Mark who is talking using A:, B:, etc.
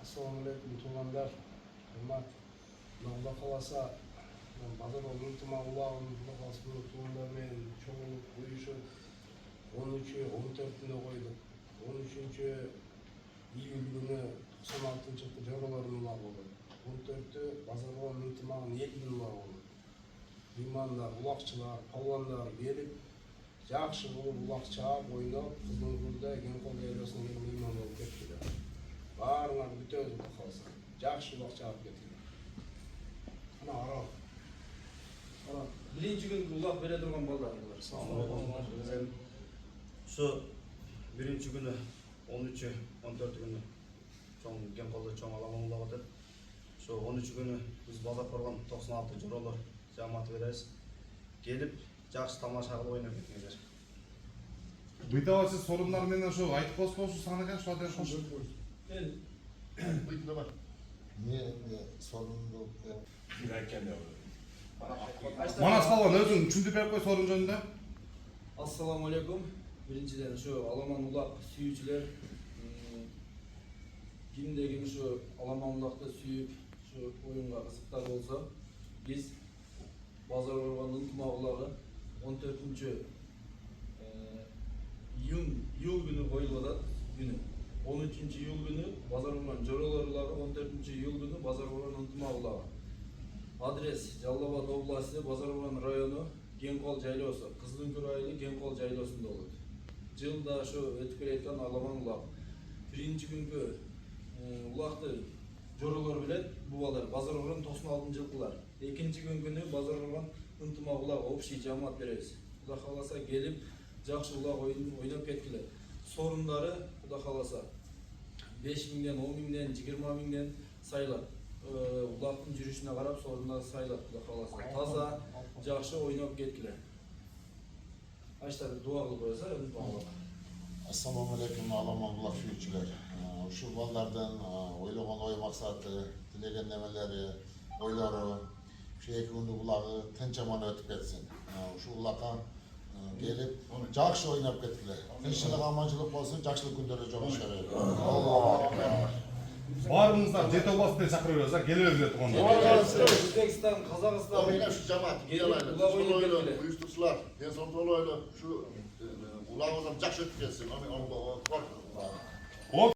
A: Assalamu alaikum tuğanlar. Hürmet. Allah kalasa bazar olun tuma Allah'ın kalsın tuğanlar men çoğunluk uyuşu 13'ü 14'üne koyduk. 13. iyul günü 96. çıktı joralarının var oldu. 14'ü bazar olun tımağın 7 gün var oldu. İmanlar, ulakçılar, palvanlar gelip жақсы болып улақчаап ойнап Қызылгүлде Кеңқол жайласына келіп мейман болып кеткилер. Баарыңар бүтө Құдай қаласа. Жақсы улақчаап кеткилер. Ана арал.
B: Birinci gün ulaq бере тұрған балдарыңдар.
C: Şu birinci günü 13'ü 14 günü çoğun Kengkol'da çoğun alamam ulaq ötedi. Şu 13 günü biz bazar korgan 96 jorolar jamat bereriz. Gelip жақсы тамаша қылып ойнап кеткендер.
D: Быйтабы сіз sorunlar менен ошо айтып коюңузчу сагынаган ушул адер кош.
E: Buyurun bak. Niye sorunlu?
D: Манас балбан өзүң түшүндүрүп берип кой sorun жөнүндө.
B: Assalamu alaikum. Birinciden şu Alaman ulaq süyücüler kimde şu Alaman ulaqta süyüp şu oyunga kızıklar olsa biz Bazar Organ'ın tumağıları 14. yıl günü koyulmadan günü. 13. yıl günü Bazar Organ Jorolarları 14. yıl günü Bazar Organ'ın tumağıları. Adres Жалал-Абад областы Bazar Organ rayonu Кеңқол жайлоосу, Кызылгүл айылы Кеңқол жайлоосунда болот. Жылда ошо өтүп келаткан Аламан улак. Биринчи күнгү улакты жоролор билет бубалар Bazar Organ 96 жылкылар. Экинчи күнү Bazar Organ ынтымак улак общий жамаат беребиз. Кудай кааласа келип жакшы улак ойноп кеткиле. Сорундары Кудай кааласа 5 миңден, 10 миңден, 20 миңден сайлап. Улактын жүрүшүнө карап сорундарды сайлап Кудай кааласа. Таза, жакшы ойноп кеткиле. Аштар дуа кылып коесуздар, ынтымак.
E: Assalamu alaikum Alaman ulaq sүйүүчүлөр. Ушул балдардын ойлогон ой максаты, тилеген немелери, ойлору, ушул 2 күндүк улагы тынч аман өтүп кетсин. Ушул улакка келип жакшы ойноп кеткиле. Тынччылык, аманчылык болсун, жакшылык күндөрдө жолугуша берели.
D: Баарыңыздар жете областын чакырып бериз, келебиздер туганда.
B: Өзбекстан, Казакстан.
E: Oyna şu cemaat, gelaylı, şu oyunu, uyuşturucular, en son dolu oyunu, şu ulağımızdan jakşı ötüp gelsin, onu korkun.